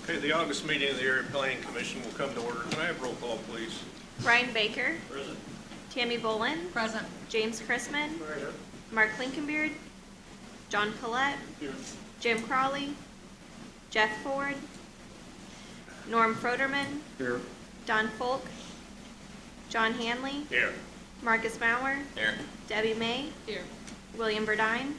Okay, the August meeting of the Area Planning Commission will come to order. Can I have roll call, please? Ryan Baker, Present. Tammy Bolin, Present. James Chrisman, Present. Mark Linkenbeard, John Collette, Jim Crawley, Jeff Ford, Norm Froderman, Here. Don Folk, John Hanley, Here. Marcus Mauer, Here. Debbie May, Here. William Burdine,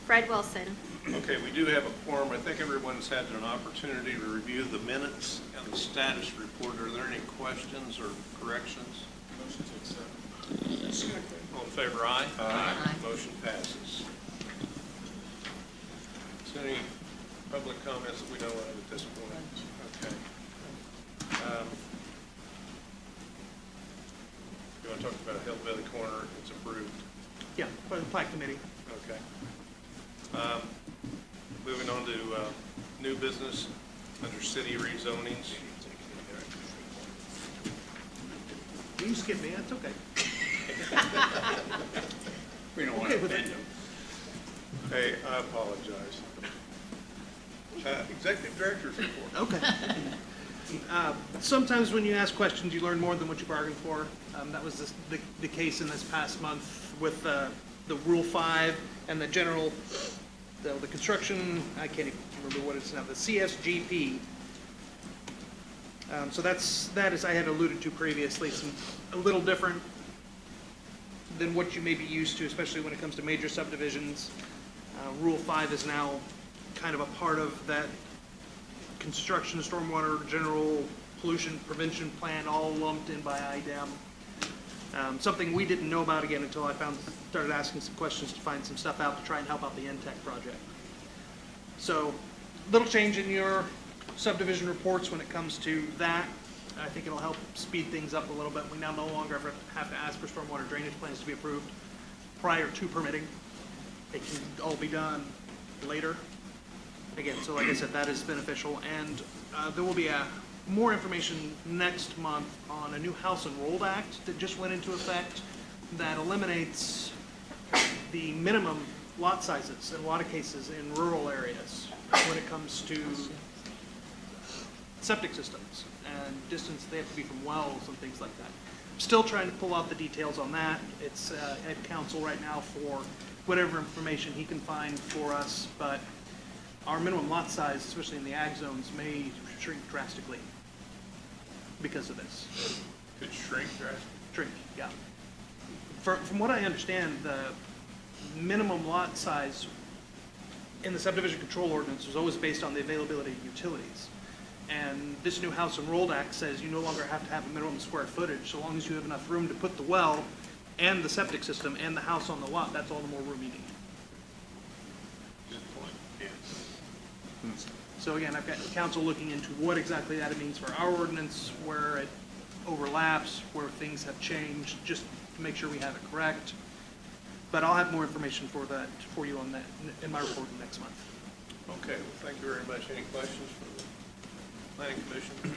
Fred Wilson. Okay, we do have a quorum. I think everyone's had an opportunity to review the minutes and the status report. Are there any questions or corrections? Motion to accept. All in favor, aye? Aye. Motion passes. Is there any public comments that we don't have at this point? Okay. You want to talk about Hillbilly Corner? It's approved. Yeah, by the Pike Committee. Okay. Moving on to new business under city rezonings. You skip me, that's okay. We don't want to offend you. Hey, I apologize. Executive Director's report. Okay. Sometimes when you ask questions, you learn more than what you bargained for. That was the case in this past month with the Rule 5 and the general, the construction, I can't even remember what it's now, the CSGP. So that is, I had alluded to previously, a little different than what you may be used to, especially when it comes to major subdivisions. Rule 5 is now kind of a part of that construction, stormwater, general pollution prevention plan, all lumped in by IDEM. Something we didn't know about again until I started asking some questions to find some stuff out to try and help out the NTEC project. So, little change in your subdivision reports when it comes to that. I think it'll help speed things up a little bit. We now no longer have to ask for stormwater drainage plans to be approved prior to permitting. It can all be done later. Again, so like I said, that is beneficial, and there will be more information next month on a new House Enrolled Act that just went into effect that eliminates the minimum lot sizes in a lot of cases in rural areas when it comes to septic systems and distance they have to be from wells and things like that. Still trying to pull out the details on that. It's at council right now for whatever information he can find for us, but our minimum lot size, especially in the ag zones, may shrink drastically because of this. Could shrink drastically. Shrink, yeah. From what I understand, the minimum lot size in the subdivision control ordinance was always based on the availability of utilities. And this new House Enrolled Act says you no longer have to have a minimum square footage, so long as you have enough room to put the well and the septic system and the house on the lot, that's all the more room you need. Good point. Yes. So again, I've got council looking into what exactly that means for our ordinance, where it overlaps, where things have changed, just to make sure we have it correct. But I'll have more information for you on that in my report next month. Okay, well, thank you very much. Any questions from the Planning Commission?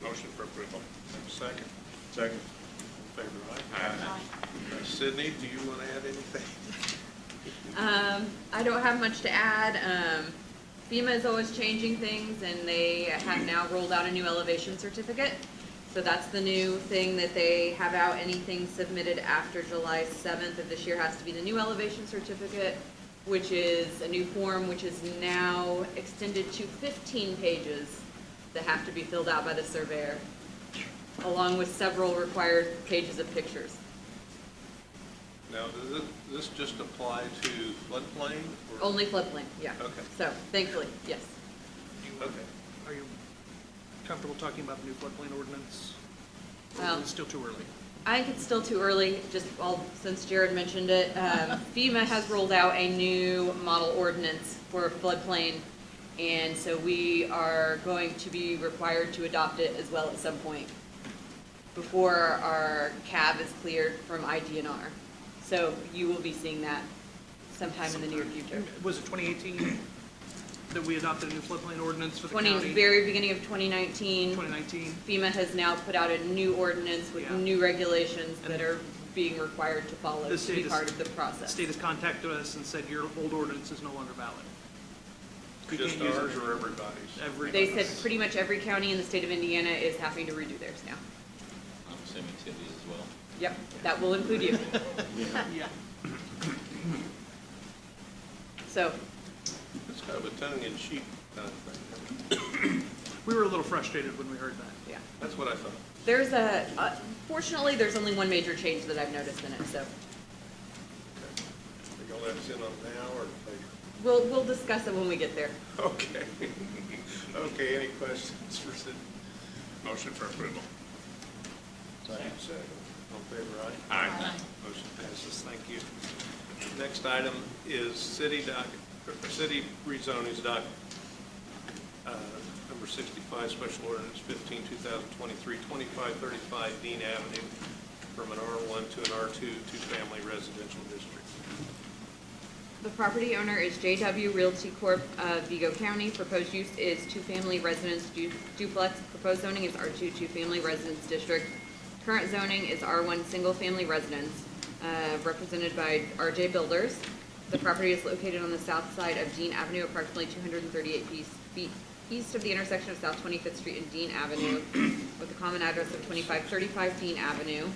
Motion for approval. Have a second? Second. In favor, aye? Aye. Sydney, do you want to add anything? I don't have much to add. FEMA is always changing things, and they have now rolled out a new elevation certificate. So that's the new thing that they have out. Anything submitted after July 7th of this year has to be the new elevation certificate, which is a new form, which is now extended to 15 pages that have to be filled out by the surveyor, along with several required pages of pictures. Now, does this just apply to floodplain? Or? Only floodplain, yeah. Okay. So, thankfully, yes. Okay. Are you comfortable talking about the new floodplain ordinance? Or Well, is it still too early? I think it's still too early, since Jared mentioned it. FEMA has rolled out a new model ordinance for floodplain, and so we are going to be required to adopt it as well at some point before our CAB is cleared from IDNR. So you will be seeing that sometime in the near future. Was it 2018 that we adopted a new floodplain ordinance for the county? Very beginning of 2019. 2019. FEMA has now put out a new ordinance with Yeah. new regulations that are being required to follow The to state be is- part of the The process. state has contacted us and said your old ordinance is no longer valid. We Just can't use it ours or everybody's? every. They said pretty much every county in the state of Indiana is having to redo theirs now. I'm assuming cities as well. Yep, that will include you. Yeah. So, It's kind of a tongue-in-cheek kind of thing. We were a little frustrated when we heard that. yeah. That's what I thought. There's fortunately, there's only one major change that I've noticed in it, so Are you gonna let us in on it now or later? we'll discuss it when we get there. Okay. Okay, any questions for Sid? Motion for approval. Second. All in favor, aye? Aye. Motion passes, thank you. Next item is city rezonings doc, number 65, special ordinance 15, 2023, 2535 Dean Avenue from an R1 to an R2 two-family residential district. The property owner is JW Realty Corp. of Vigo County. Proposed use is two-family residence duplex. Proposed zoning is R2 two-family residence district. Current zoning is R1 single-family residence, represented by RJ Builders. The property is located on the south side of Dean Avenue, approximately 238 feet east of the intersection of South 25th Street and Dean Avenue, with a common address of 2535 Dean Avenue.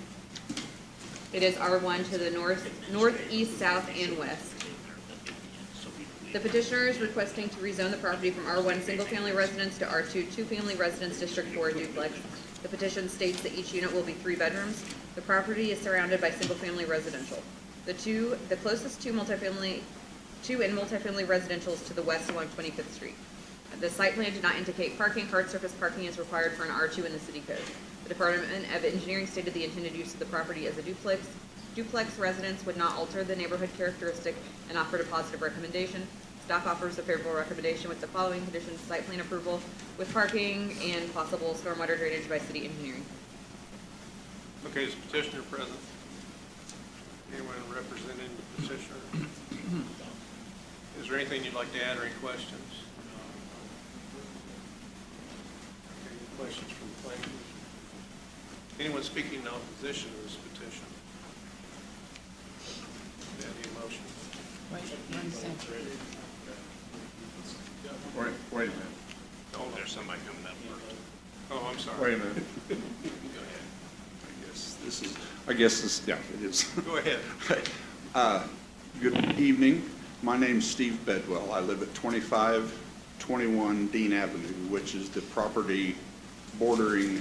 It is R1 to the north, east, south, and west. The petitioner is requesting to rezone the property from R1 single-family residence to R2 two-family residence district for a duplex. The petition states that each unit will be 3 bedrooms. The property is surrounded by single-family residential. The closest two and multifamily residentials to the west along 25th Street. The site plan did not indicate parking. Hard surface parking is required for an R2 in the city code. The Department of Engineering stated the intended use of the property as a duplex. Duplex residence would not alter the neighborhood characteristic and offered a positive recommendation. Staff offers a favorable recommendation with the following conditions: site plan approval with parking and possible stormwater drainage by city engineering. Okay, is petitioner present? Anyone representing the petitioner? Is there anything you'd like to add or any questions? Okay, any questions from the planning commission? Anyone speaking in opposition to this petition? Any motion? Wait a minute. Oh, there's somebody coming up first. Oh, I'm sorry. Wait a minute. Go ahead. I guess this, yeah, it is. Go ahead. Good evening. My name's Steve Bedwell. I live at 2521 Dean Avenue, which is the property bordering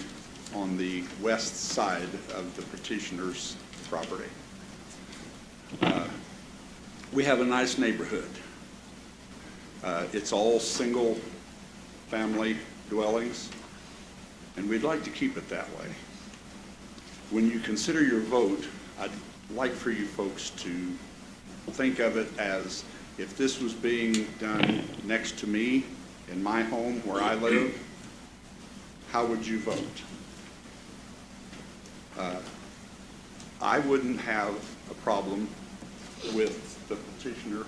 on the west side of the petitioner's property. We have a nice neighborhood. It's all single-family dwellings, and we'd like to keep it that way. When you consider your vote, I'd like for you folks to think of it as if this was being done next to me in my home where I live, how would you vote? I wouldn't have a problem with the petitioner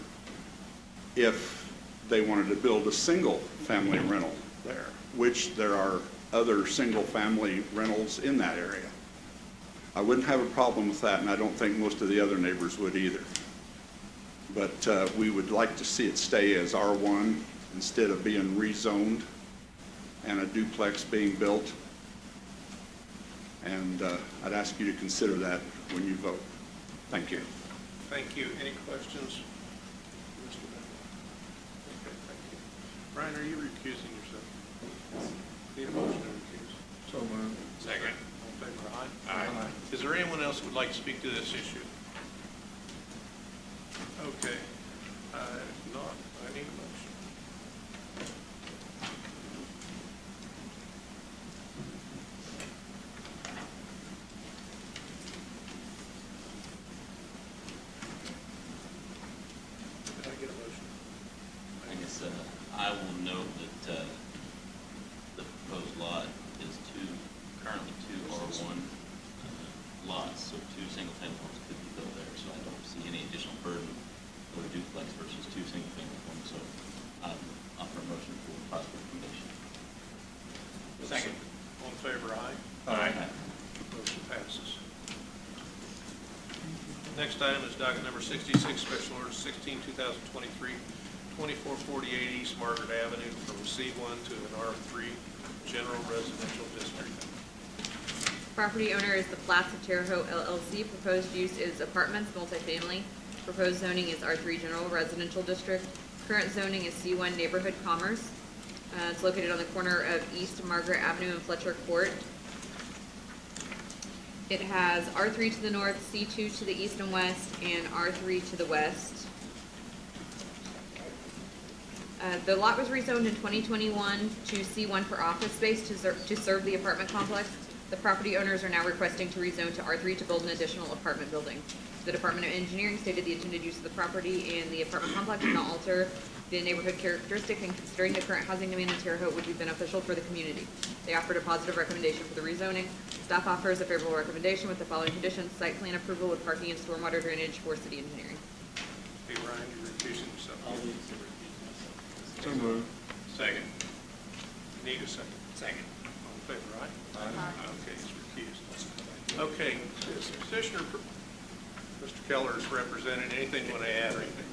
if they wanted to build a single-family rental there, which there are other single-family rentals in that area. I wouldn't have a problem with that, and I don't think most of the other neighbors would either. But we would like to see it stay as R1 instead of being rezoned and a duplex being built. And I'd ask you to consider that when you vote. Thank you. Thank you. Any questions? Mr. Bennett? Okay, thank you. Brian, are you recusing yourself? Need a motion to recuse? So moved. Second. All in favor, aye? Aye. Is there anyone else who would like to speak to this issue? Okay. If not, I need a motion. Did I get a motion? I guess I will note that the proposed lot is currently two R1 lots, so 2 single-family homes could be built there, so I don't see any additional burden of a duplex versus 2 single-family homes, so I offer a motion for positive recommendation. Second. All in favor, aye? Aye. Motion passes. Next item is docket number 66, special order 16, 2023, 2448 East Margaret Avenue from C1 to an R3 General Residential District. Property owner is the Flats of Terre Haute LLC. Proposed use is apartments, multifamily. Proposed zoning is R3 General Residential District. Current zoning is C1 Neighborhood Commerce. It's located on the corner of East Margaret Avenue and Fletcher Court. It has R3 to the north, C2 to the east and west, and R3 to the west. The lot was rezoned in 2021 to C1 for office space to serve the apartment complex. The property owners are now requesting to rezone to R3 to build an additional apartment building. The Department of Engineering stated the intended use of the property in the apartment complex will not alter the neighborhood characteristic, and considering the current housing demand in Terre Haute would be beneficial for the community. They offered a positive recommendation for the rezoning. Staff offers a favorable recommendation with the following conditions: site plan approval with parking and stormwater drainage for city engineering. Hey, Ryan, you're recusing yourself. I'll need to recuse myself. So moved. Second. Need a second? Second. All in favor, aye? Aye. Okay, he's recused. Okay, this petitioner, Mr. Keller is representing. Anything you want to add or anything?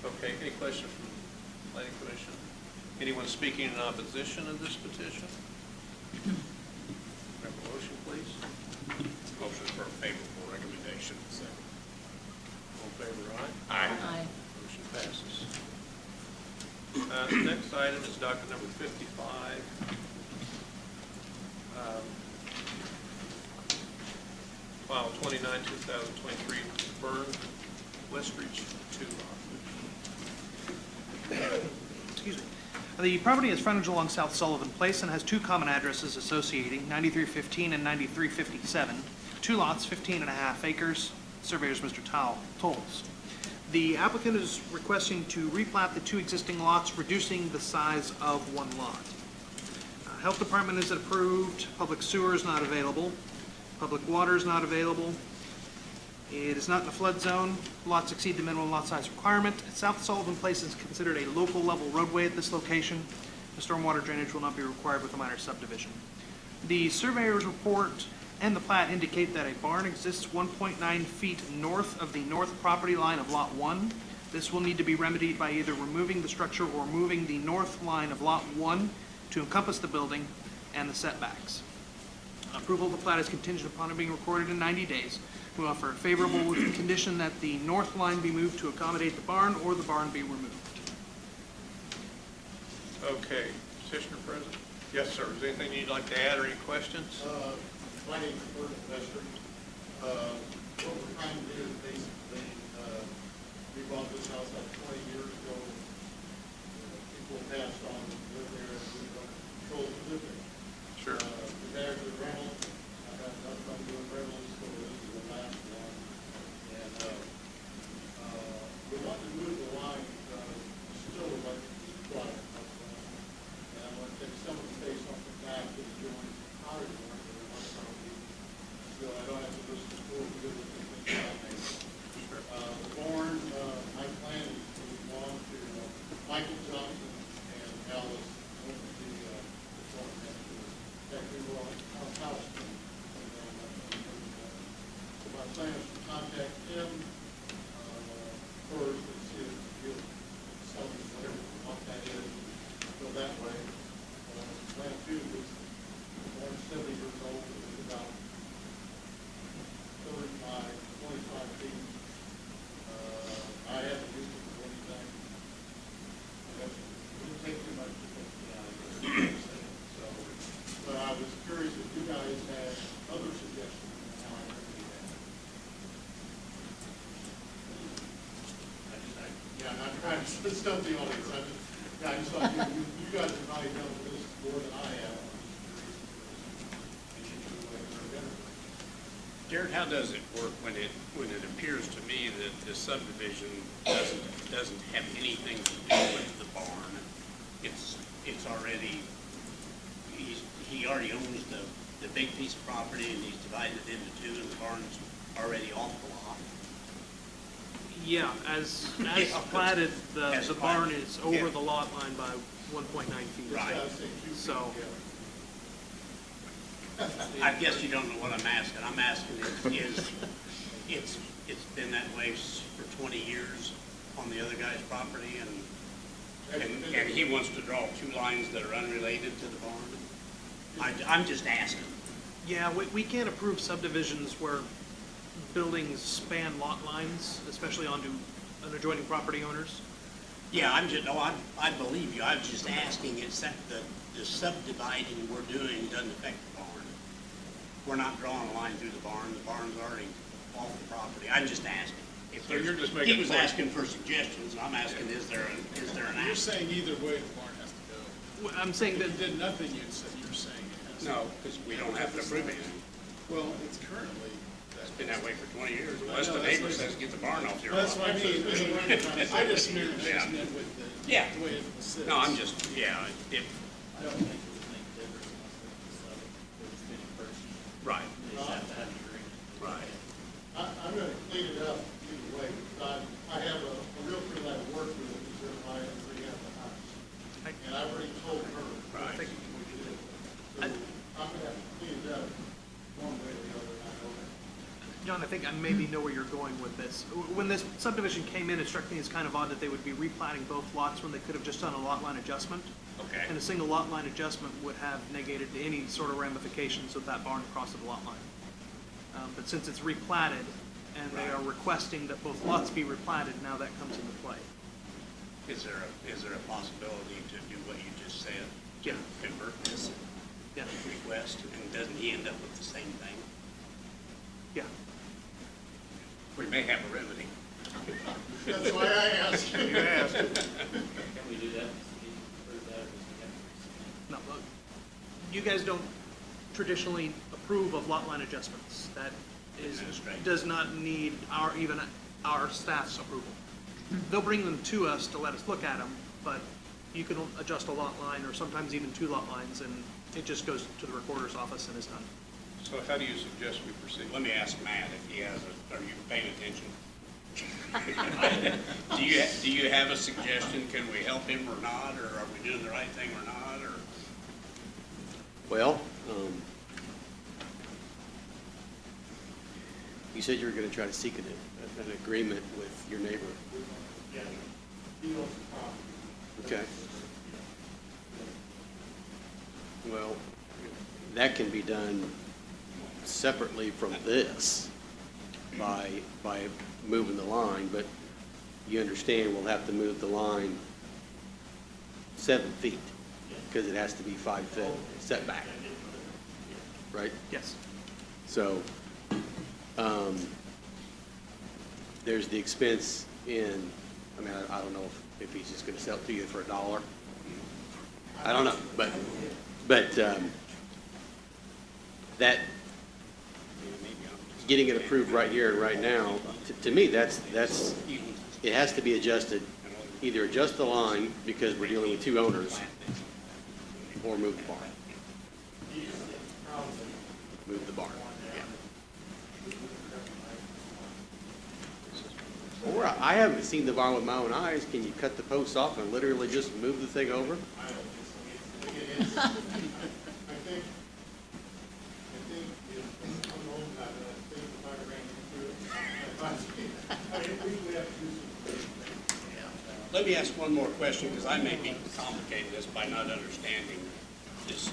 Okay, any questions from the planning commission? Anyone speaking in opposition of this petition? Have a motion, please? Motion for a favorable recommendation. All in favor, aye? Aye. Motion passes. The next item is docket number 55. File 29/2023, Burn, Westridge 2 lot. Excuse me. The property has frontage along South Sullivan Place and has two common addresses associating, 9315 and 9357. Two lots, 15.5 acres. Surveyor's Mr. Tolles. The applicant is requesting to replat the two existing lots, reducing the size of one lot. Health Department is approved. Public sewer is not available. Public water is not available. It is not in a flood zone. Lots exceed the minimum lot size requirement. South Sullivan Place is considered a local level roadway at this location. The stormwater drainage will not be required with a minor subdivision. The surveyor's report and the plat indicate that a barn exists 1.9 feet north of the north property line of Lot 1. This will need to be remedied by either removing the structure or moving the north line of Lot 1 to encompass the building and the setbacks. Approval of the plat is contingent upon it being recorded in 90 days. We offer a favorable with the condition that the north line be moved to accommodate the barn or the barn be removed. Okay, petitioner present? Yes, sir. Is there anything you'd like to add or any questions? My name is Bert Lester. What we're trying to do is basically, we bought this house like 20 years ago. People passed on, lived there, and we don't control to live there. Sure. We've had the rental. I got nothing on doing rentals, so this is the last one. And we want to move the line, still like quiet. And I want to take some of the space off the back to the joint, outer joint. So I don't have to listen to school to do with things. The barn, my plan is to move on to Michael Johnson and Alice, the farm next to us. That we were on House Street. So my plan is to contact him first and see if he'll sell me whatever what that is. Go that way. Plan two is born 70 years old, is about 25 feet. I haven't used it for anything. It wouldn't take too much to put it down. So, but I was curious if you guys had other suggestions on how I could do that. Yeah, I'm not trying to stump the audience. I just thought you guys have probably done this more than I have. Jared, how does it work when it appears to me that the subdivision doesn't have anything to do with the barn? It's already, he already owns the big piece of property and he's divided it into two and the barn's already off the lot. Yeah, as Yeah. platted, As the barn platted, is over yeah. the lot line by 1.9 feet. Right. So, I guess you don't know what I'm asking. I'm asking it's been that way for 20 years on the other guy's property and And he wants to draw two lines that are unrelated to the barn? I'm just asking. Yeah, we can't approve subdivisions where buildings span lot lines, especially onto an adjoining property owners. Yeah, I believe you. I was just asking, except the subdividing we're doing doesn't affect the barn. We're not drawing a line through the barn. The barn's already off the property. I'm just asking. If So you're there's- just making He was a point. asking for suggestions, and I'm asking, is there an You're ask? saying either way the barn has to go. Well, I'm saying If that, it did nothing, you're saying it has to. No, because we don't have to approve anything. Well, it's currently. It's been that way for 20 years, I unless know, the that's neighbor what- says get the barn off your That's lot. what I mean. I just meant Yeah. with Yeah. the way it sits. No, I'm just, yeah, if, I don't think it would make a difference unless it's been purchased. right, They just have to have an agreement. right. I'm gonna clean it up either way, because I have a realtor that I work with, who's there buying and rehab the house. And I've already told her. Right. what we did. So I'm gonna have to clean it up one way or the other, and I know that. John, I think I maybe know where you're going with this. When this subdivision came in, it struck me as kind of odd that they would be replatting both lots when they could have just done a lot line adjustment. Okay. And a single lot line adjustment would have negated any sort of ramifications of that barn across the lot line. But since it's replatted, and they are requesting that both lots be replatted, now that comes into play. Is there a possibility to do what you just said? Yeah. Convert this Yeah, request, and doesn't he end up with the same thing? yeah. We may have a remedy. That's why I asked. You asked. Can we do that? Approve that, or does it have to be No, look, you guys don't traditionally approve of lot line adjustments. That Administrative. does not need even our staff's approval. They'll bring them to us to let us look at them, but you can adjust a lot line or sometimes even two lot lines, and it just goes to the recorder's office and is done. So how do you suggest we proceed? Let me ask Matt if he has are you paying attention? Do you have a suggestion? Can we help him or not, or are we doing the right thing or not, or? Well, you said you were going to try to seek an agreement with your neighbor. Yeah, he owns the property. Okay. Well, that can be done separately from this by moving the line, but you understand we'll have to move the line 7 feet because it has to be 5 foot setback, right? Yes. So, there's the expense in, I mean, I don't know if he's just gonna sell it to you for $1. I don't know, but, that, getting it approved right here and right now, to me, that's, it has to be adjusted. Either adjust the line because we're dealing with two owners, or move the barn. Move the barn, yeah. Or I haven't seen the barn with my own eyes. Can you cut the posts off and literally just move the thing over? I think if, I'm old enough, I think if I ran into it, I think we have to do some. Let me ask one more question, because I may be complicating this by not understanding. Does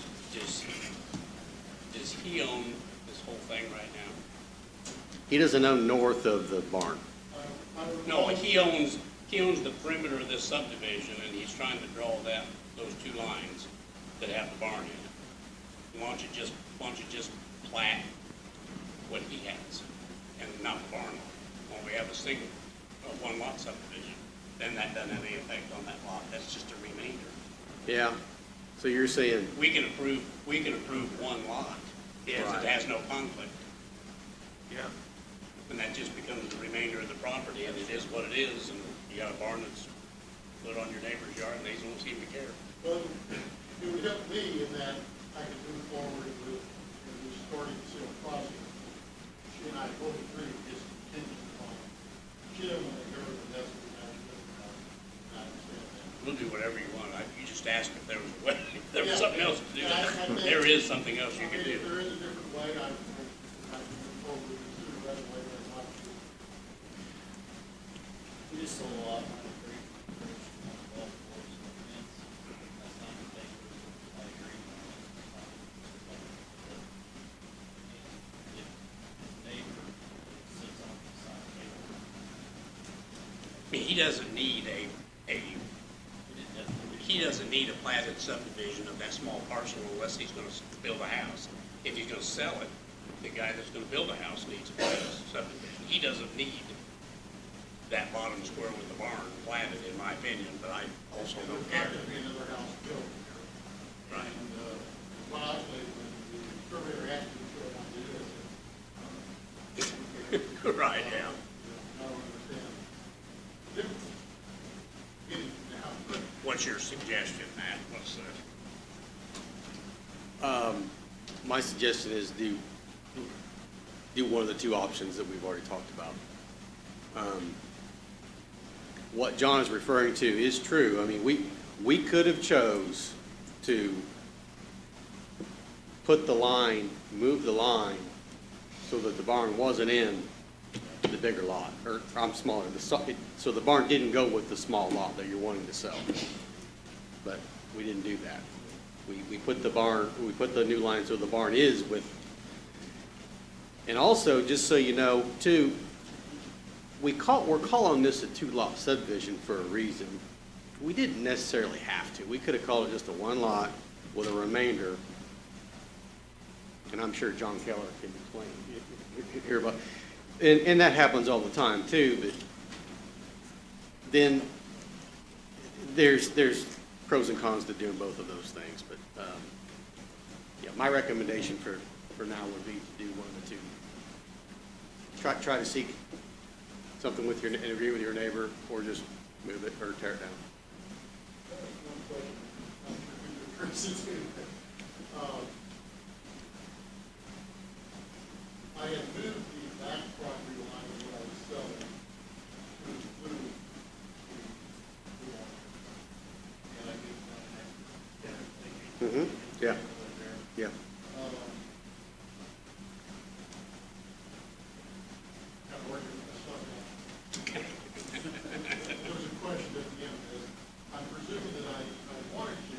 he own this whole thing right now? He doesn't own north of the barn. No, he owns the perimeter of this subdivision, and he's trying to draw those two lines that have the barn in it. Why don't you just plat what he has, and not the barn? When we have a single, one lot subdivision, then that doesn't have any effect on that lot, that's just a remainder. Yeah. So you're saying, We can approve one lot if Right. it has no conflict, Yeah. and that just becomes the remainder of the property, and it is what it is, and you got a barn that's put on your neighbor's yard, and they don't seem to care. Well, it would help me in that I could move forward with starting the sale process. She and I both agree it's contingent on, she doesn't want to hear it, but that's what I understand that. We'll do whatever you want. You just asked if there was a way, if there was Yeah. something else to do. Yeah, I think- There is something else you I can mean, if do. there is a different way, I can move forward with it that way, but I'm not sure. We just sold a lot of pretty golf course. doesn't need he doesn't need a platted subdivision of that small parcel unless he's gonna build a house. If he's gonna sell it, the guy that's gonna build a house needs a platted subdivision. He doesn't need that bottom square with the barn platted, in my opinion, but I also don't There's care. not gonna be another house built there. Right. And, well, actually, when the surveyor asked me what I wanted to do, I said, Right, yeah. I don't understand the difference. Getting the house built. What's your suggestion, Matt? What's the? My suggestion is do one of the two options that we've already talked about. What John is referring to is true. I mean, we could have chose to put the line, move the line so that the barn wasn't in the bigger lot, or I'm smaller, so the barn didn't go with the small lot that you're wanting to sell. But we didn't do that. We put the new line so the barn is with. And also, just so you know, too, we're calling this a 2-lot subdivision for a reason. We didn't necessarily have to. We could have called it just a 1-lot with a remainder. And I'm sure John Keller can explain here about, and that happens all the time too, but then there's pros and cons to doing both of those things, but, yeah, my recommendation for now would be to do one of the two. Try to seek something with and agree with your neighbor, or just move it or tear it down. One question, I'm sure you I had moved the back property line of what I was selling to include the lawn. And I did not have. Yeah, yeah. Kind of working with stuff now. There was a question at the end of this. I'm presuming that I wanted to,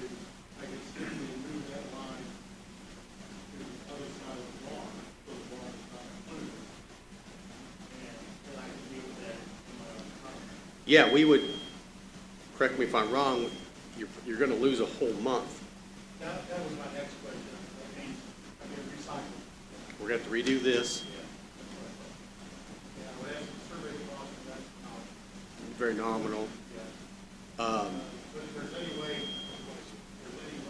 I could simply move that line to the other side of the barn, so the barn is not included. And I can deal with that in my own contract. Yeah, we would, correct me if I'm wrong, you're gonna lose a whole month. That was my next question. That means I get recycled. We're gonna have to redo this, Yeah, I would ask the survey cost, and that's not, very nominal. yeah. Um, But if there's any way, maybe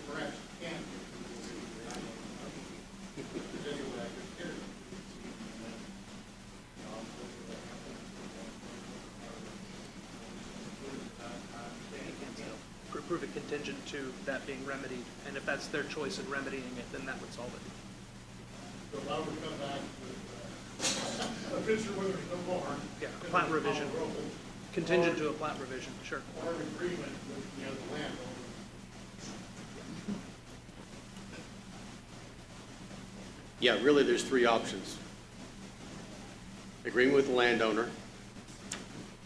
perhaps you can, I don't know. If there's any way I could get it. Prove it contingent to that being remedied, and if that's their choice in remedying it, then that would solve it. So if I would come back with a picture where there's no barn. Yeah, a plat revision. Contingent to a plat revision, sure. Or an agreement with the other landowner. Yeah, really, there's 3 options. Agreement with the landowner,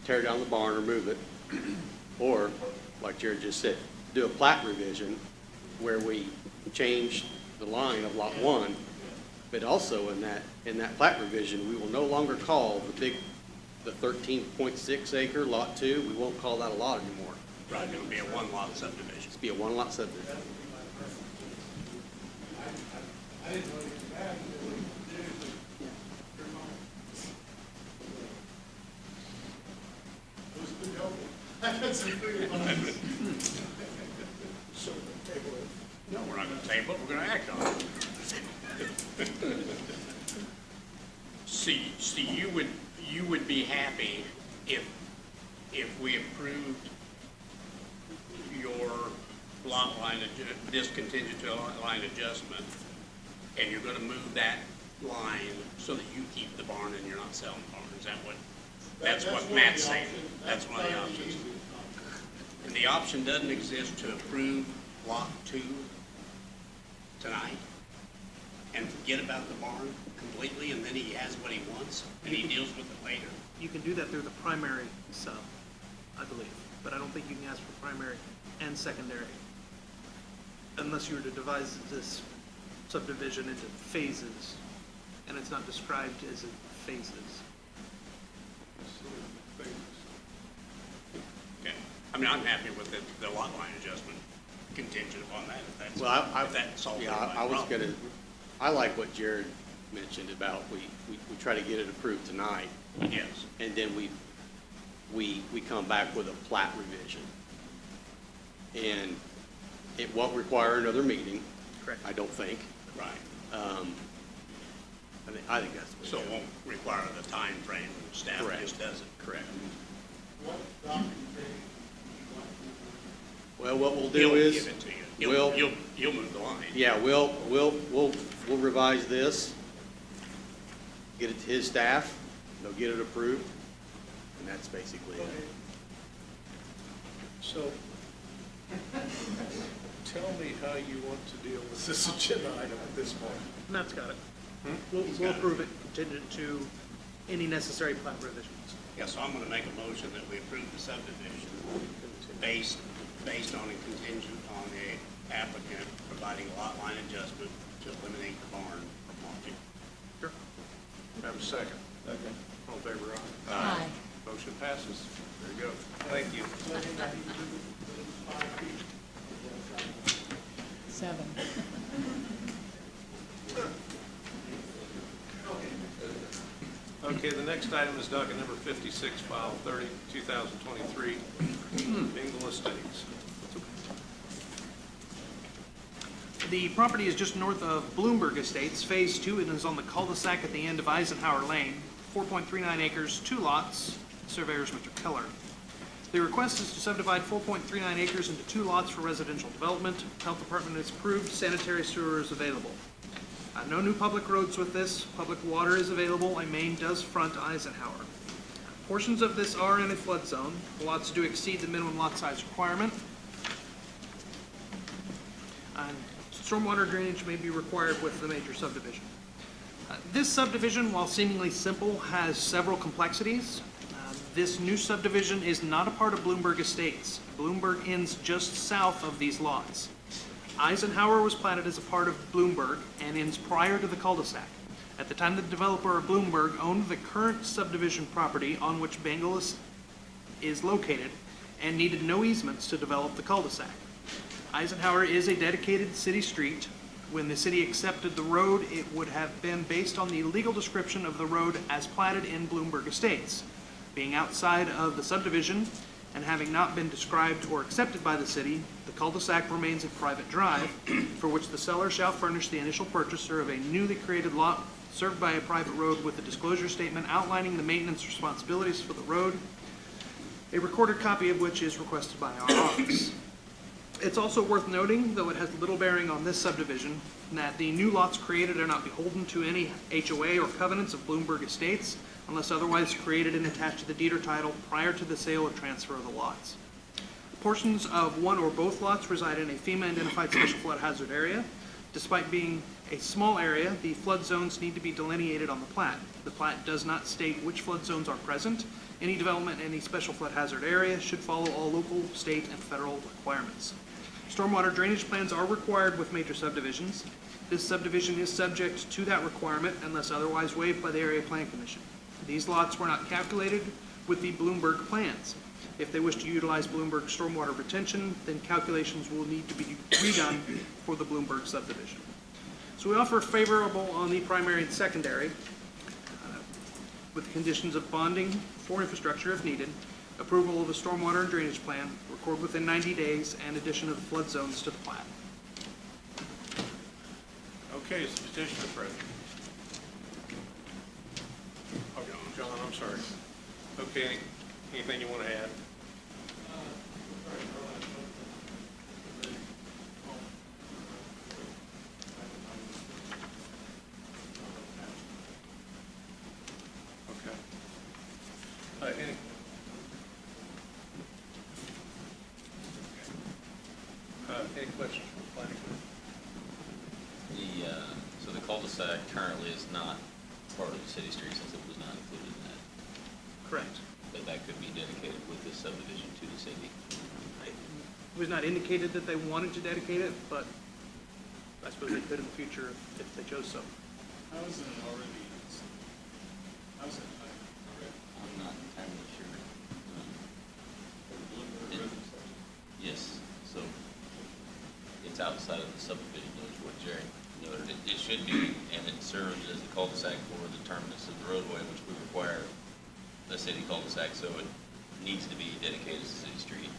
tear down the barn or move it, or, like Jared just said, do a plat revision where we change the line of lot 1, but also in that plat revision, we will no longer call the 13.6 acre lot 2, we won't call that a lot anymore. Right, it'll be a 1-lot subdivision. It's be a 1-lot subdivision. I didn't know you could add it. It was good helpful. I got some pretty ones. No, we're not gonna table it, we're gonna act on it. See, you would be happy if we approved your lot line, this contingent to a lot line adjustment, and you're gonna move that line so that you keep the barn and you're not selling the barn, is that what? That's what one of Matt's the saying, options. that's one of the probably options. easiest. And the option doesn't exist to approve lot 2 tonight and forget about the barn completely, and then he has what he wants, and he deals with it later. You can do that through the primary sub, I believe, but I don't think you can ask for primary and secondary unless you were to devise this subdivision into phases, and it's not described as in phases. Phases. I mean, I'm happy with the lot line adjustment contingent upon that, if that's, Well, if that solves yeah, everybody's I was problem. gonna, I like what Jared mentioned about we try to get it approved tonight, Yes, and then we come back with a plat revision. And it won't require another meeting. Correct. I don't think. right. I think that's. So it won't require the time frame. Staff Correct. just does it. Correct. What documentation would you like to Well, what we'll He'll do is. give it to you. we'll- You'll move the line. Yeah, we'll revise this, get it to his staff, they'll get it approved, and that's basically it. So, tell me how you want to deal with this agenda item at this point. Matt's got it. We'll approve it contingent to any necessary plat revisions. Yeah, so I'm gonna make a motion that we approve the subdivision based on a contingent on the applicant providing a lot line adjustment to eliminate the barn from market. Sure. Have a second. Second. All in favor, aye? Aye. Motion passes. There you go. Thank you. 7. Okay, the next item is docket number 56, file 30, 2023, Bingle Estates. The property is just north of Bloomberg Estates, Phase 2, and is on the cul-de-sac at the end of Eisenhower Lane, 4.39 acres, 2 lots, surveyor's Mr. Keller. The request is to subdivide 4.39 acres into 2 lots for residential development. Health Department has approved, sanitary sewer is available. No new public roads with this, public water is available, a main does front Eisenhower. Portions of this are in a flood zone. The lots do exceed the minimum lot size requirement. And stormwater drainage may be required with the major subdivision. This subdivision, while seemingly simple, has several complexities. This new subdivision is not a part of Bloomberg Estates. Bloomberg ends just south of these lots. Eisenhower was platted as a part of Bloomberg and ends prior to the cul-de-sac. At the time, the developer of Bloomberg owned the current subdivision property on which Bengal is located and needed no easements to develop the cul-de-sac. Eisenhower is a dedicated city street. When the city accepted the road, it would have been based on the legal description of the road as platted in Bloomberg Estates. Being outside of the subdivision and having not been described or accepted by the city, the cul-de-sac remains a private drive for which the seller shall furnish the initial purchaser of a newly created lot served by a private road with a disclosure statement outlining the maintenance responsibilities for the road, a recorded copy of which is requested by our office. It's also worth noting, though it has little bearing on this subdivision, that the new lots created are not beholden to any HOA or covenants of Bloomberg Estates unless otherwise created and attached to the deed or title prior to the sale or transfer of the lots. Portions of one or both lots reside in a FEMA-identified special flood hazard area. Despite being a small area, the flood zones need to be delineated on the plat. The plat does not state which flood zones are present. Any development in a special flood hazard area should follow all local, state, and federal requirements. Stormwater drainage plans are required with major subdivisions. This subdivision is subject to that requirement unless otherwise waived by the Area Plan Commission. These lots were not calculated with the Bloomberg plans. If they wish to utilize Bloomberg stormwater retention, then calculations will need to be redone for the Bloomberg subdivision. So we offer favorable on the primary and secondary, with the conditions of bonding for infrastructure if needed, approval of a stormwater and drainage plan, record within 90 days, and addition of the flood zones to the plat. Okay, is the petitioner present? Oh, John, I'm sorry. Okay, anything you want to add? Okay. Any questions from the planning board? So the cul-de-sac currently is not part of the city street since it was not included in that. Correct. But that could be dedicated with this subdivision to the city. It was not indicated that they wanted to dedicate it, but I suppose they could in the future if they chose so. How is it already, how's it already? I'm not entirely sure. Bloomberg Yes, so it's outside of the subdivision, is what Jerry noted. It should be, and it serves as a cul-de-sac for the terminus of the roadway, which we require a city cul-de-sac, so it needs to be dedicated as a city street.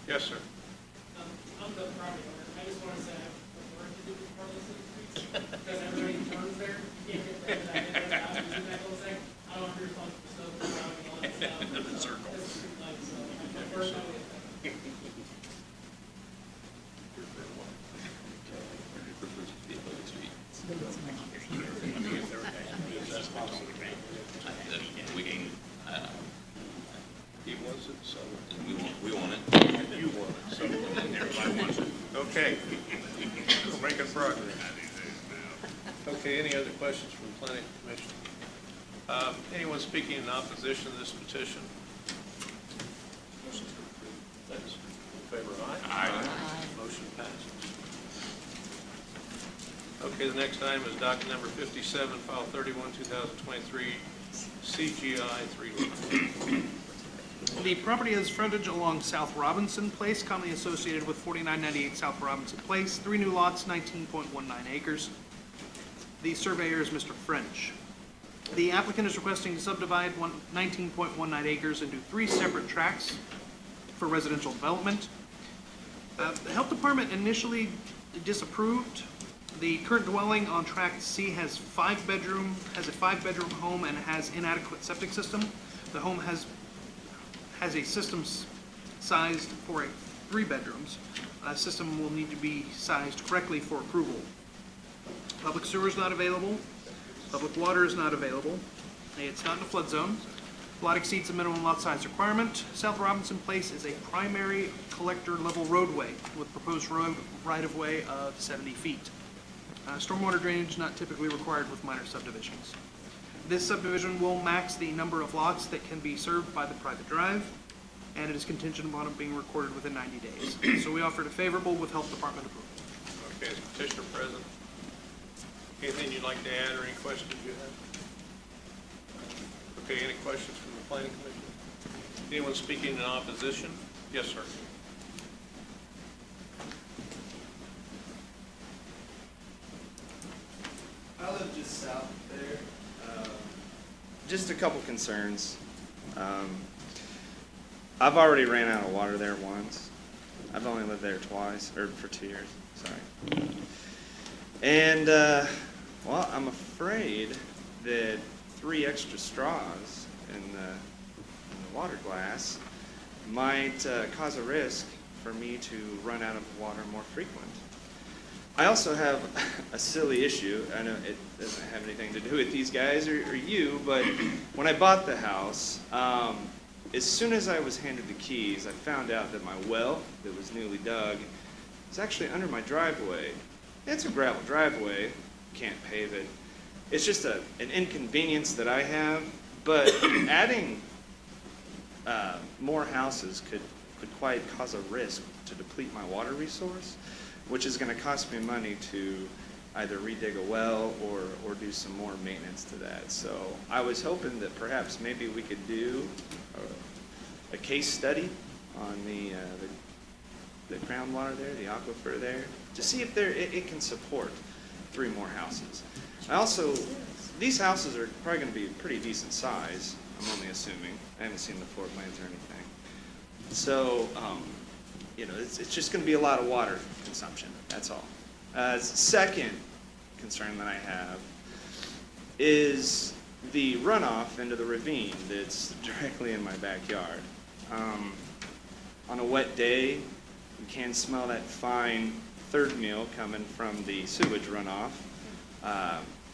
Yes, sir. I'm the property owner, I just want to say I prefer to do the part of the city streets, because everybody turns there, you can't get there, that cul-de-sac. I don't have your response for stuff, driving, all that stuff. The circle. It's street lights, so I prefer that way. Be a public street. That's possible. We can, He wants it, so we want it. you want it, so Everybody wants it. okay. We're making progress. Okay, any other questions from the planning commission? Anyone speaking in opposition to this petition? Thanks. In favor, aye? Aye. Motion passes. Okay, the next item is docket number 57, file 31, 2023, CGI 3. The property has frontage along South Robinson Place, commonly associated with 4998 South Robinson Place, 3 new lots, 19.19 acres. The surveyor is Mr. French. The applicant is requesting to subdivide 19.19 acres into 3 separate tracts for residential development. The health department initially disapproved. The current dwelling on tract C has a 5-bedroom home and has inadequate septic system. The home has a system sized for 3 bedrooms. System will need to be sized correctly for approval. Public sewer is not available. Public water is not available. It's not in a flood zone. Lot exceeds the minimum lot size requirement. South Robinson Place is a primary collector level roadway with proposed road right-of-way of 70 feet. Stormwater drainage not typically required with minor subdivisions. This subdivision will max the number of lots that can be served by the private drive, and it is contingent upon it being recorded within 90 days. So we offered a favorable with health department approval. Okay, is petitioner present? Anything you'd like to add or any questions you have? Okay, any questions from the planning commission? Anyone speaking in opposition? Yes, sir. I live just south there. Just a couple concerns. I've already ran out of water there once. I've only lived there twice, or for 2 years, sorry. And, well, I'm afraid that 3 extra straws in the water glass might cause a risk for me to run out of water more frequent. I also have a silly issue. I know it doesn't have anything to do with these guys or you, but when I bought the house, as soon as I was handed the keys, I found out that my well that was newly dug is actually under my driveway. It's a gravel driveway, can't pave it. It's just an inconvenience that I have, but adding more houses could quite cause a risk to deplete my water resource, which is going to cost me money to either redig a well or do some more maintenance to that. So I was hoping that perhaps maybe we could do a case study on the groundwater there, the aquifer there, to see if it can support 3 more houses. I also, these houses are probably going to be pretty decent size, I'm only assuming. I haven't seen the floor plans or anything. So, it's just going to be a lot of water consumption, that's all. Second concern that I have is the runoff into the ravine that's directly in my backyard. On a wet day, you can smell that fine third meal coming from the sewage runoff.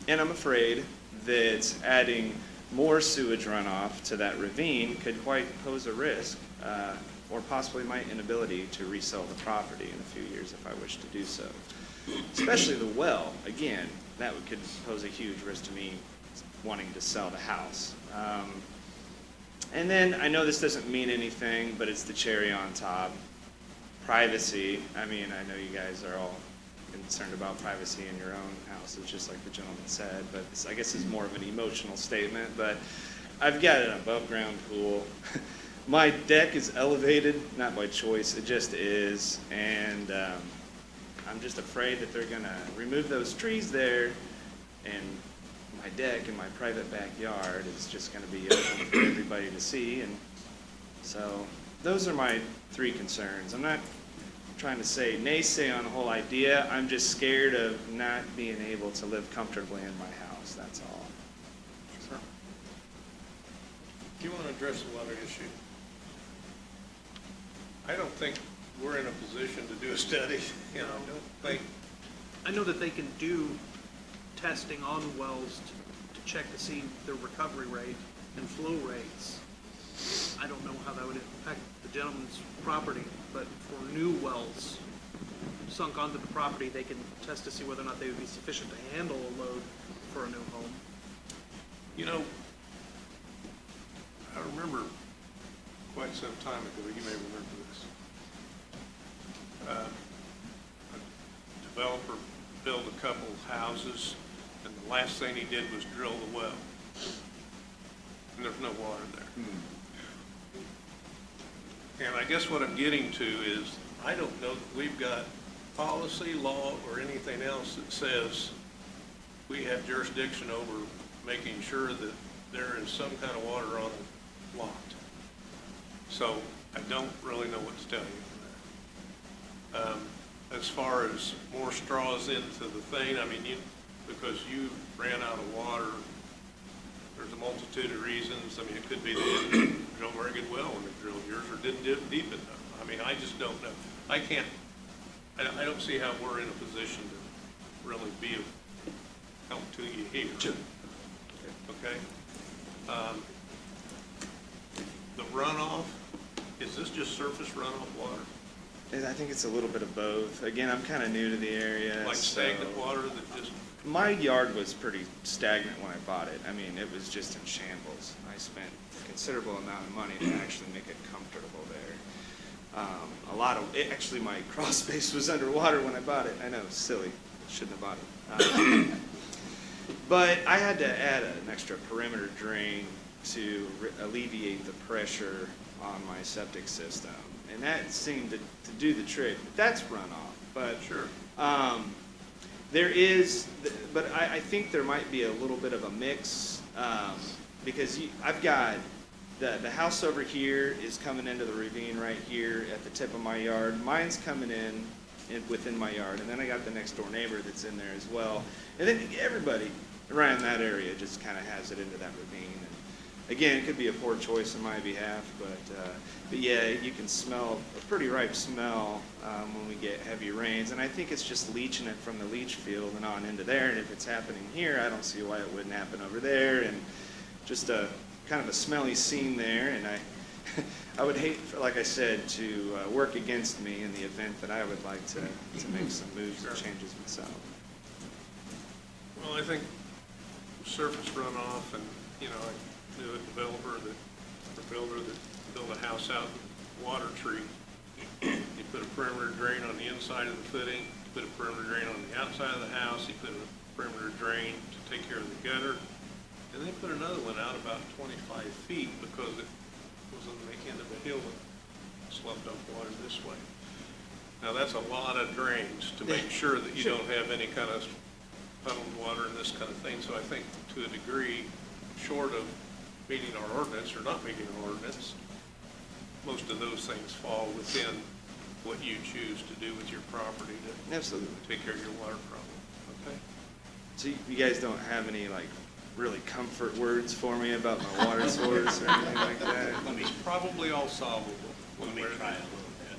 And I'm afraid that adding more sewage runoff to that ravine could quite pose a risk, or possibly my inability to resell the property in a few years if I wish to do so. Especially the well, again, that could pose a huge risk to me wanting to sell the house. And then, I know this doesn't mean anything, but it's the cherry on top. Privacy. I mean, I know you guys are all concerned about privacy in your own houses, just like the gentleman said, but I guess it's more of an emotional statement. But I've got an above-ground pool. my deck is elevated, not by choice, it just is, and I'm just afraid that they're gonna remove those trees there, and my deck in my private backyard is just gonna be open for everybody to see, and so those are my three concerns. I'm not trying to say naysay on the whole idea, I'm just scared of not being able to live comfortably in my house, that's all. So. Do you want to address the water issue? I don't think we're in a position to do a study, you know, I don't think, I know that they can do testing on wells to check to see the recovery rate and flow rates. I don't know how that would impact the gentleman's property, but for new wells sunk onto the property, they can test to see whether or not they would be sufficient to handle a load for a new home. you know, I remember quite some time ago, you may remember this. A developer built a couple of houses, and the last thing he did was drill the well. And there's no water there. And I guess what I'm getting to is, I don't know that we've got policy, law, or anything else that says we have jurisdiction over making sure that there is some kind of water on a lot. So I don't really know what to tell you on that. As far as more straws into the thing, I mean, because you ran out of water, there's a multitude of reasons. I mean, it could be they didn't drill a very good well when they drilled yours, or didn't dig deep enough. I mean, I just don't know. I don't see how we're in a position to really be of help to you here. Sure. Okay? The runoff, is this just surface runoff water? And I think it's a little bit of both. Again, I'm kind of new to the area. Like so- stagnant water that just, My yard was pretty stagnant when I bought it. I mean, it was just in shambles. I spent a considerable amount of money to actually make it comfortable there. Actually, my crawl space was underwater when I bought it. I know, it's silly. Shouldn't have bought it. But I had to add an extra perimeter drain to alleviate the pressure on my septic system. And that seemed to do the trick. That's runoff. But sure. there is, but I think there might be a little bit of a mix, because I've got, the house over here is coming into the ravine right here at the tip of my yard. Mine's coming in within my yard, and then I got the next door neighbor that's in there as well. And then everybody around that area just kind of has it into that ravine. And again, it could be a poor choice on my behalf, but yeah, you can smell a pretty ripe smell when we get heavy rains. And I think it's just leaching it from the leach field and on into there. And if it's happening here, I don't see why it wouldn't happen over there. And just a kind of a smelly scene there. And I would hate, like I said, to work against me in the event that I would like to make some moves and changes myself. Well, I think surface runoff, and, you know, I knew a developer or builder that built a house out in Water Tree. He put a perimeter drain on the inside of the footing, put a perimeter drain on the outside of the house, he put a perimeter drain to take care of the gutter, and they put another one out about 25 feet because it was on the end of a hill that sloughed up water this way. Now, that's a lot of drains to make sure that you don't have any kind of puddled water and this kind of thing. So I think to a degree, short of meeting our ordinance or not meeting our ordinance, most of those things fall within what you choose to do with your property to Absolutely. take care of your water problem. Okay? So you guys don't have any like really comfort words for me about my water source or anything like that? It's probably all solvable. Let me try it a little bit.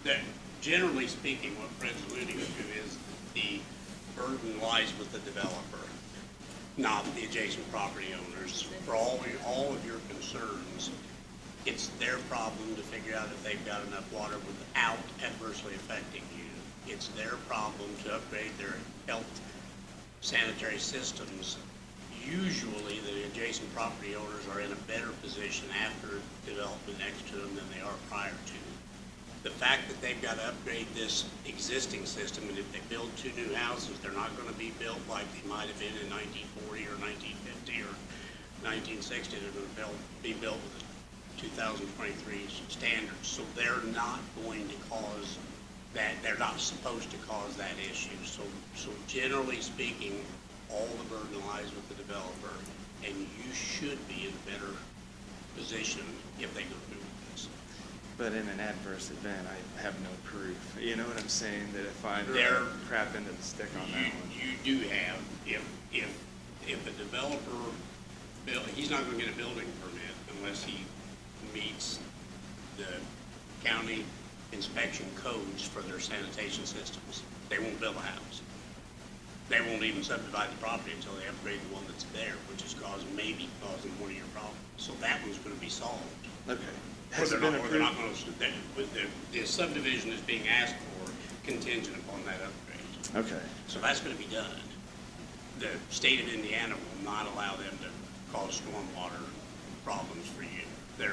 That, generally speaking, what Fred's alluding to is the burden lies with the developer, not the adjacent property owners. For all of your concerns, it's their problem to figure out if they've got enough water without adversely affecting you. It's their problem to upgrade their health sanitary systems. Usually, the adjacent property owners are in a better position after development next to them than they are prior to. The fact that they've got to upgrade this existing system, and if they build 2 new houses, they're not going to be built like they might have been in 1940 or 1950 or 1960. They're going to be built with a 2023 standards, so they're not going to cause that, they're not supposed to cause that issue. So generally speaking, all the burden lies with the developer, and you should be in a better position if they go through with this. But in an adverse event, I have no proof. You know what I'm saying? That if I There- crap into the stick on that one. You do have, if a developer, he's not gonna get a building permit unless he meets the county inspection codes for their sanitation systems. They won't build a house. They won't even subdivide the property until they upgrade the one that's there, which is maybe causing one of your problems. So that one's gonna be solved. Okay. Or Has they're it been not, or they're not approved? gonna, the subdivision is being asked for contingent upon that upgrade. Okay. So that's gonna be done. The state of Indiana will not allow them to cause stormwater problems for you. There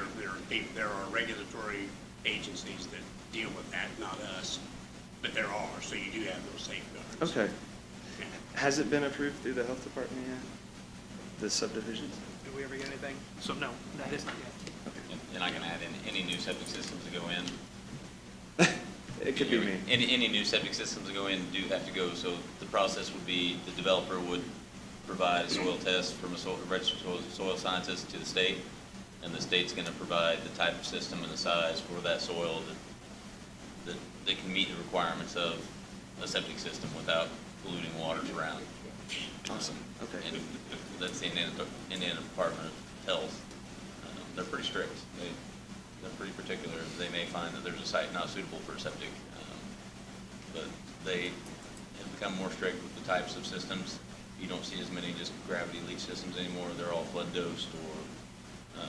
are regulatory agencies that deal with that, not us, but there are, so you do have those safeguards. Okay. Yeah. Has it been approved through the health department yet? The subdivisions? Did we ever get anything? So, no, that is not yet. And I can add in any new septic systems that go in. It could be me. Any new septic systems that go in do have to go, so the process would be, the developer would provide a soil test from a registered soil scientist to the state, and the state's gonna provide the type of system and the size for that soil that can meet the requirements of a septic system without polluting waters around. Awesome. Okay. And that's the Indiana Department of Health. They're pretty strict. They're pretty particular. They may find that there's a site not suitable for a septic, but they have become more strict with the types of systems. You don't see as many just gravity leach systems anymore. They're all flood dosed or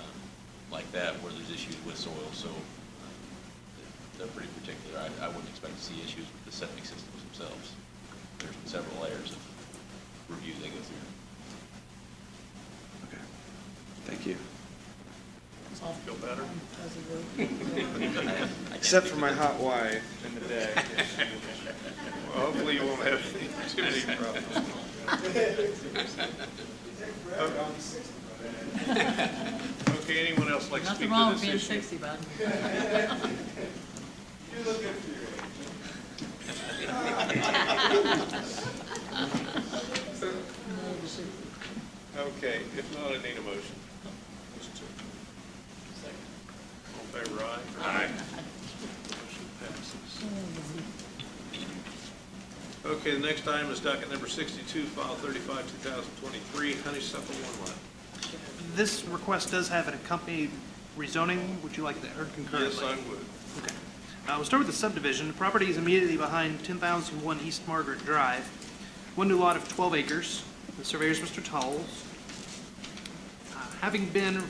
like that, where there's issues with soil. So they're pretty particular. I wouldn't expect to see issues with the septic systems themselves. There's several layers of review they go through. Okay. Thank you. Feel better? Except for my hot wife in the day. Well, hopefully you won't have too many problems. Okay, anyone else like to speak to this issue? bud. Okay, if not, I need a motion. All in favor, aye? Aye. Motion passes. Okay, the next item is docket number 62, file 35, 2023, Honeysuckle One Lot. This request does have an accompanied rezoning. Would you like that heard concurrently? Yes, I would. Okay. We'll start with the subdivision. The property is immediately behind 10,001 East Margaret Drive. One new lot of 12 acres. The surveyor is Mr. Tulls. Having been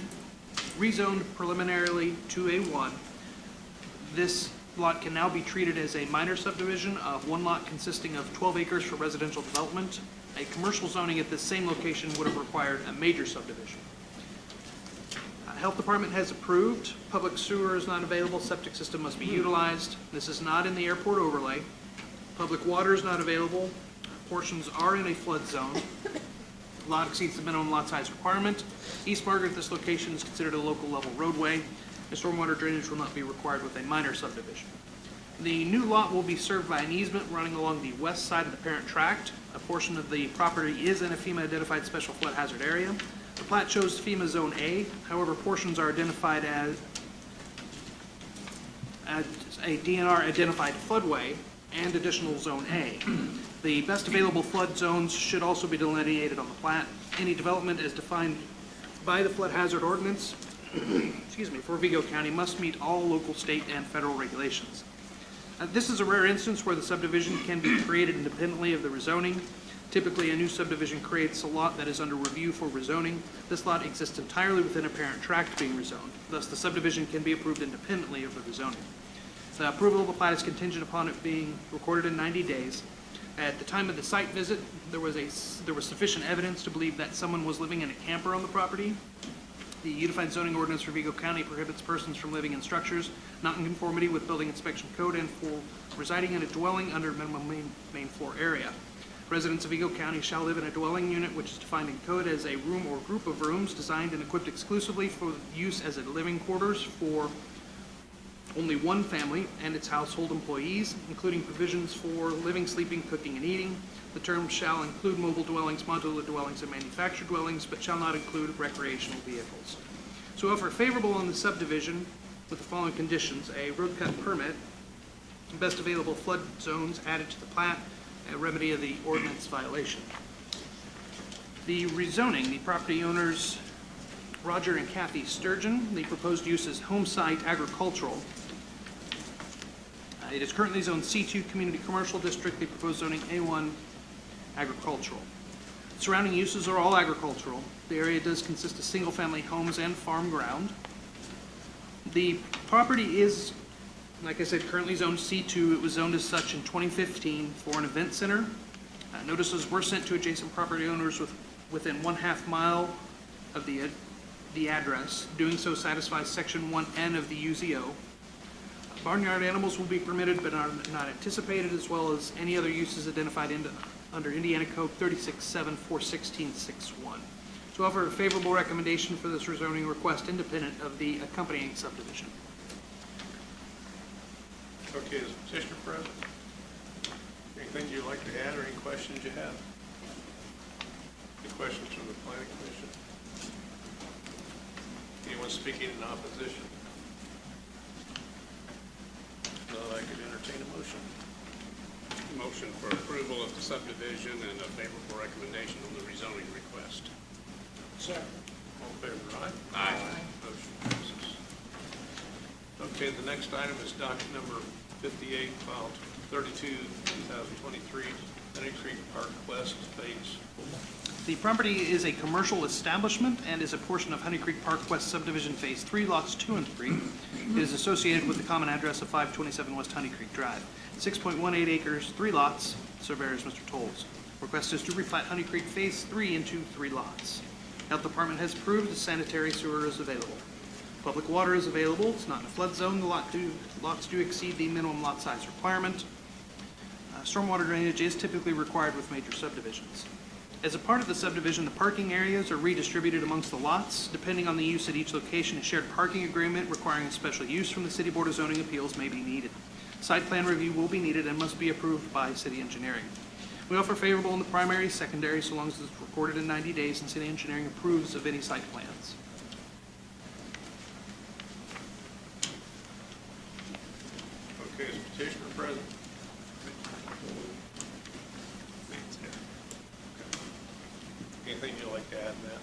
rezoned preliminarily to A1, this lot can now be treated as a minor subdivision of one lot consisting of 12 acres for residential development. A commercial zoning at this same location would have required a major subdivision. Health Department has approved. Public sewer is not available. Septic system must be utilized. This is not in the airport overlay. Public water is not available. Portions are in a flood zone. Lot exceeds the minimum lot size requirement. East Margaret, this location is considered a local level roadway. And stormwater drainage will not be required with a minor subdivision. The new lot will be served by an easement running along the west side of the parent tract. A portion of the property is in a FEMA identified special flood hazard area. The plat shows FEMA Zone A, however, portions are identified as a DNR identified floodway and additional Zone A. The best available flood zones should also be delineated on the plat. Any development as defined by the flood hazard ordinance, for Vigo County must meet all local, state, and federal regulations. This is a rare instance where the subdivision can be created independently of the rezoning. Typically, a new subdivision creates a lot that is under review for rezoning. This lot exists entirely within a parent tract being rezoned. Thus, the subdivision can be approved independently of the rezoning. The approval of the plat is contingent upon it being recorded in 90 days. At the time of the site visit, there was sufficient evidence to believe that someone was living in a camper on the property. The Unified Zoning Ordinance for Vigo County prohibits persons from living in structures not in conformity with building inspection code and for residing in a dwelling under minimum main floor area. Residents of Eagle County shall live in a dwelling unit which is defined in code as a room or group of rooms designed and equipped exclusively for use as a living quarters for only one family and its household employees, including provisions for living, sleeping, cooking, and eating. The term shall include mobile dwellings, modular dwellings, and manufactured dwellings, but shall not include recreational vehicles. So offer favorable on the subdivision with the following conditions: a road cut permit, best available flood zones added to the plat, a remedy of the ordinance violation. The rezoning, the property owners Roger and Kathy Sturgeon. The proposed use is home site agricultural. It is currently zoned C2 Community Commercial District. The proposed zoning A1 agricultural. Surrounding uses are all agricultural. The area does consist of single-family homes and farm ground. The property is, like I said, currently zoned C2. It was zoned as such in 2015 for an event center. Notices were sent to adjacent property owners within 1/2 mile of the address. Doing so satisfies Section 1N of the UZO. Barnyard animals will be permitted but are not anticipated, as well as any other uses identified under Indiana Code 36741661. To offer a favorable recommendation for this rezoning request independent of the accompanying subdivision. Okay, is the petitioner present? Anything you'd like to add or any questions you have? Any questions from the planning commission? Anyone speaking in opposition? No, I could entertain a motion. Motion for approval of the subdivision and a favorable recommendation on the rezoning request. Second. All in favor, aye? Aye. Motion passes. Okay, the next item is docket number 58, file 32, 2023, Honey Creek Park West Phase 4. The property is a commercial establishment and is a portion of Honey Creek Park West Subdivision Phase 3, lots 2 and 3. It is associated with the common address of 527 West Honey Creek Drive. 6.18 acres, 3 lots. Surveyor is Mr. Tolles. Request is to replat Honey Creek Phase 3 into 3 lots. Health Department has approved. The sanitary sewer is available. Public water is available. It's not in a flood zone. The lots do exceed the minimum lot size requirement. Stormwater drainage is typically required with major subdivisions. As a part of the subdivision, the parking areas are redistributed amongst the lots. Depending on the use at each location, a shared parking agreement requiring a special use from the City Board of Zoning Appeals may be needed. Site plan review will be needed and must be approved by city engineering. We offer favorable in the primary, secondary, so long as it's recorded in 90 days and city engineering approves of any site plans. Okay, is petitioner present? Anything you'd like to add, Matt?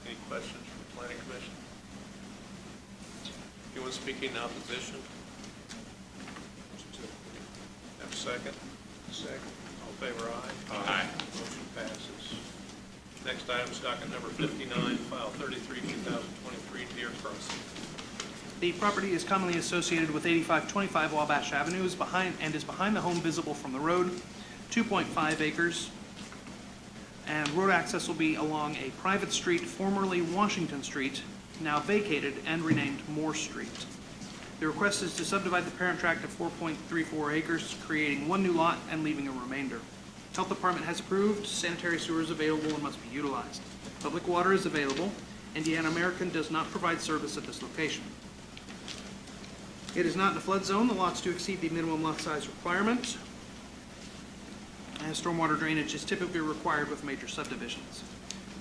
Any questions from the planning commission? Anyone speaking in opposition? Have a second? Second. All in favor, aye? Aye. Motion passes. Next item is docket number 59, file 33, 2023, Deer Crossing. The property is commonly associated with 8525 Wabash Avenue is behind the home visible from the road, 2.5 acres. And road access will be along a private street, formerly Washington Street, now vacated and renamed Moore Street. The request is to subdivide the parent tract of 4.34 acres, creating 1 new lot and leaving a remainder. Health Department has approved. Sanitary sewer is available and must be utilized. Public water is available. Indiana American does not provide service at this location. It is not in a flood zone. The lots do exceed the minimum lot size requirement. And stormwater drainage is typically required with major subdivisions.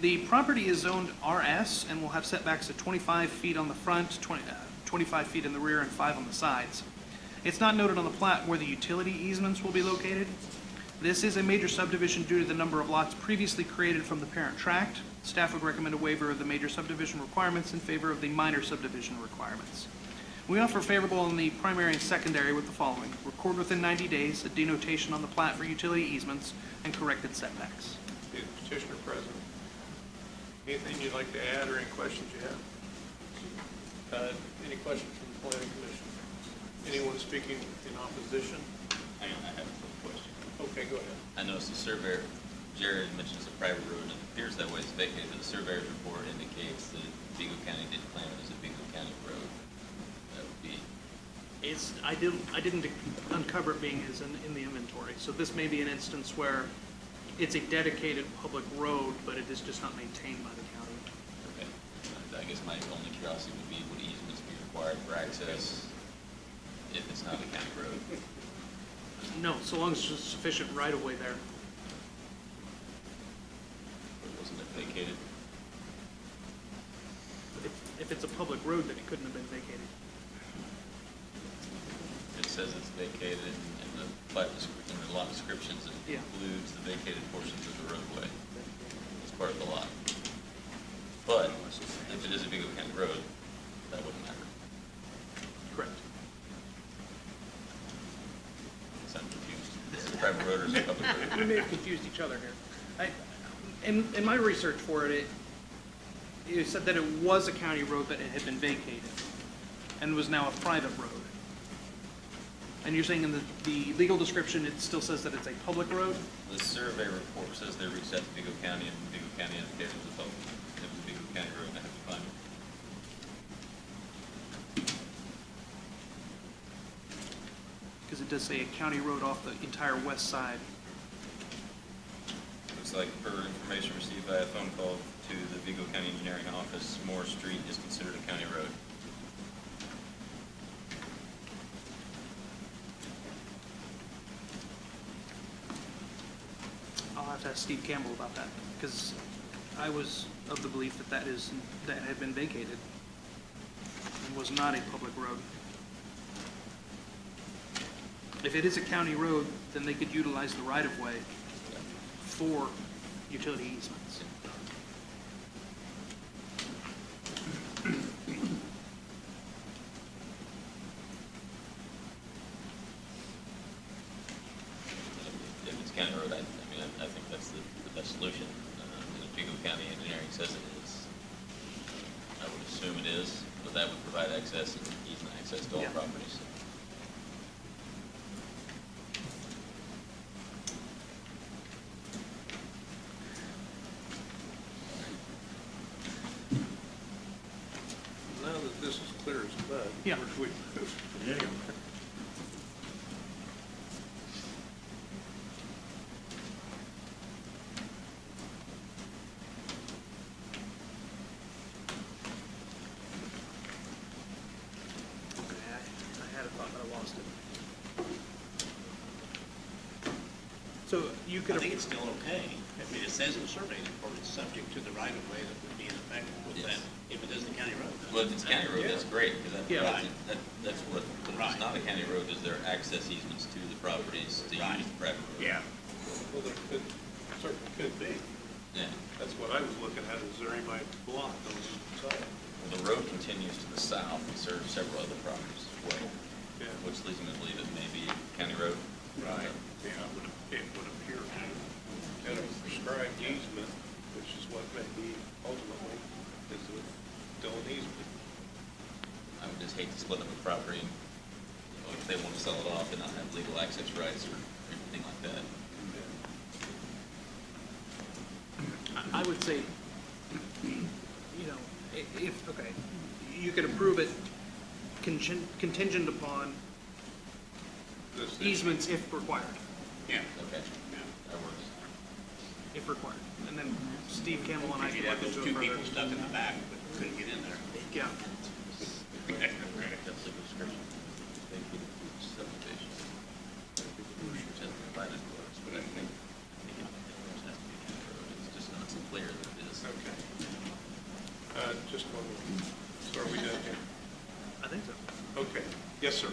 The property is zoned RS and will have setbacks of 25 feet on the front, 25 feet in the rear, and 5 on the sides. It's not noted on the plat where the utility easements will be located. This is a major subdivision due to the number of lots previously created from the parent tract. Staff would recommend a waiver of the major subdivision requirements in favor of the minor subdivision requirements. We offer favorable in the primary and secondary with the following: record within 90 days a denotation on the plat for utility easements and corrected setbacks. Is the petitioner present? Anything you'd like to add or any questions you have? Any questions from the planning commission? Anyone speaking in opposition? Hang on, I have a question. Okay, go ahead. I noticed the surveyor, Jared mentions a private road, and it appears that way it's vacated, but the surveyor's report indicates that Vigo County did claim it as a Vigo County road. That would be I didn't uncover it being as in the inventory. So this may be an instance where it's a dedicated public road, but it is just not maintained by the county. Okay. I guess my only curiosity would be, would easements be required for access if it's not a county road? No, so long as there's sufficient right-of-way there. Wasn't it vacated? If it's a public road, then it couldn't have been vacated. It says it's vacated in the plat, in the lot descriptions, it Yeah. includes the vacated portions of the roadway as part of the lot. But if it is a Vigo County road, that wouldn't matter. Correct. So I'm confused. Is it a private road or is it a public road? We may have confused each other here. In my research for it, it said that it was a county road, but it had been vacated and was now a private road. And you're saying in the legal description, it still says that it's a public road? The survey report says they reached out to Vigo County and Vigo County indicated it was a public, it was a Vigo County road, and I have to find it. Because it does say a county road off the entire west side. Looks like per information received by a phone call to the Vigo County Engineering Office, Moore Street is considered a county road. I'll have to ask Steve Campbell about that, because I was of the belief that that had been vacated and was not a public road. If it is a county road, then they could utilize the right-of-way for utility easements. If it's county road, I think that's the best solution. And if Vigo County Engineering says it is, I would assume it is, but that would provide access and easement access to all Yeah. properties. Now that this is clear as mud. Yeah. where do we move? Okay, I had a thought, but I lost it. So you could I have. think it's still okay. I mean, it says in the survey report, it's subject to the right of way that would be in effect with Yes. that, if it isn't a county road. Well, if it's county road, that's great, because that, Yeah. that's what, but if Right. it's not a county road, is there access easements to the properties to Right. use the private road? Yeah. Well, there certainly could be. Yeah. That's what I was looking at, is there any block on the side? Well, the road continues to the south and serves several other properties as well, Yeah. which leads me to believe it may be county road. Right. Yeah, it would appear to. And a prescribed easement, which is what may be ultimately, is still an easement. I would just hate to split up a property, and, if they want to sell it off and not have legal access rights or anything like that. I would say, you know, if, okay, you could approve it contingent upon This- easements if required, Yeah. Okay, that works. if required. And then Steve Campbell and I You'd can have look those into two it people further. stuck in the back, but couldn't get in there. Yeah. That's legal description. Vacated subdivision. Which has provided for us, but I think it has to be county road. It's just not so clear that it is. Okay. Just one more. So are we done here? I think so. Okay. Yes, sir.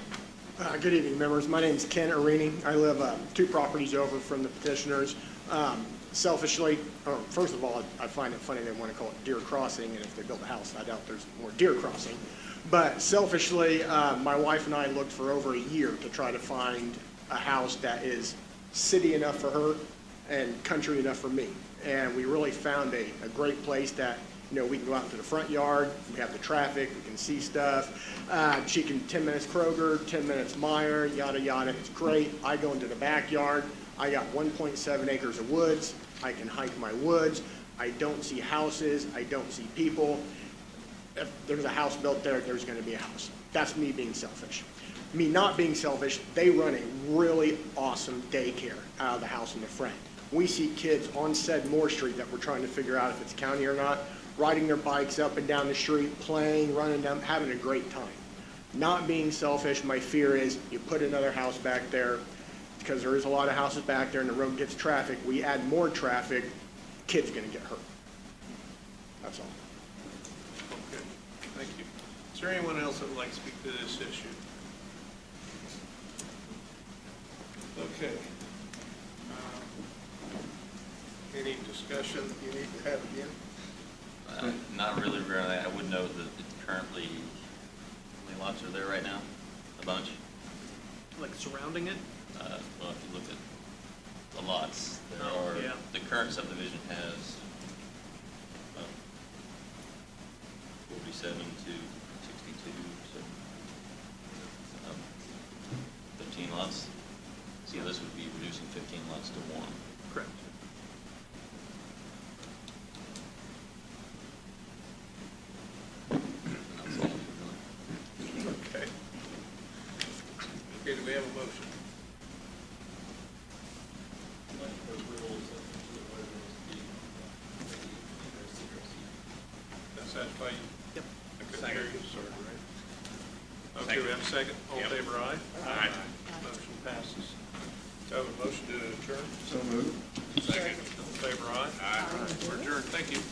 Good evening, members. My name is Ken Arini. I live 2 properties over from the petitioners. Selfishly, or first of all, I find it funny they want to call it Deer Crossing, and if they build a house, I doubt there's more deer crossing. But selfishly, my wife and I looked for over a year to try to find a house that is city enough for her and country enough for me. And we really found a great place that, you know, we can go out into the front yard, we have the traffic, we can see stuff. She can 10 minutes Kroger, 10 minutes Meijer, yada, yada. It's great. I go into the backyard. I got 1.7 acres of woods. I can hike my woods. I don't see houses. I don't see people. If there's a house built there, there's going to be a house. That's me being selfish. Me not being selfish, they run a really awesome daycare out of the house in the front. We see kids on said Moore Street that we're trying to figure out if it's county or not, riding their bikes up and down the street, playing, running down, having a great time. Not being selfish, my fear is you put another house back there, because there is a lot of houses back there and the road gets traffic, we add more traffic, kids are gonna get hurt. That's all. Okay, thank you. Is there anyone else that would like to speak to this issue? Okay. Any discussion you need to have again? Not really, I would note that it's currently, how many lots are there right now? A bunch? Like surrounding it? Well, if you look at the lots, there Oh, are, yeah. the current subdivision has 47 to 62, so 15 lots. See, this would be reducing 15 lots to 1. Correct. That's all we're doing. Okay. Okay, do we have a motion? That satisfy you? Yep. I couldn't hear you, sorry, right? Okay, we have a second. All in favor, aye? Aye. Motion passes. Do I have a motion to adjourn? So moved. Second. All in favor, aye? Aye. We're adjourned. Thank you.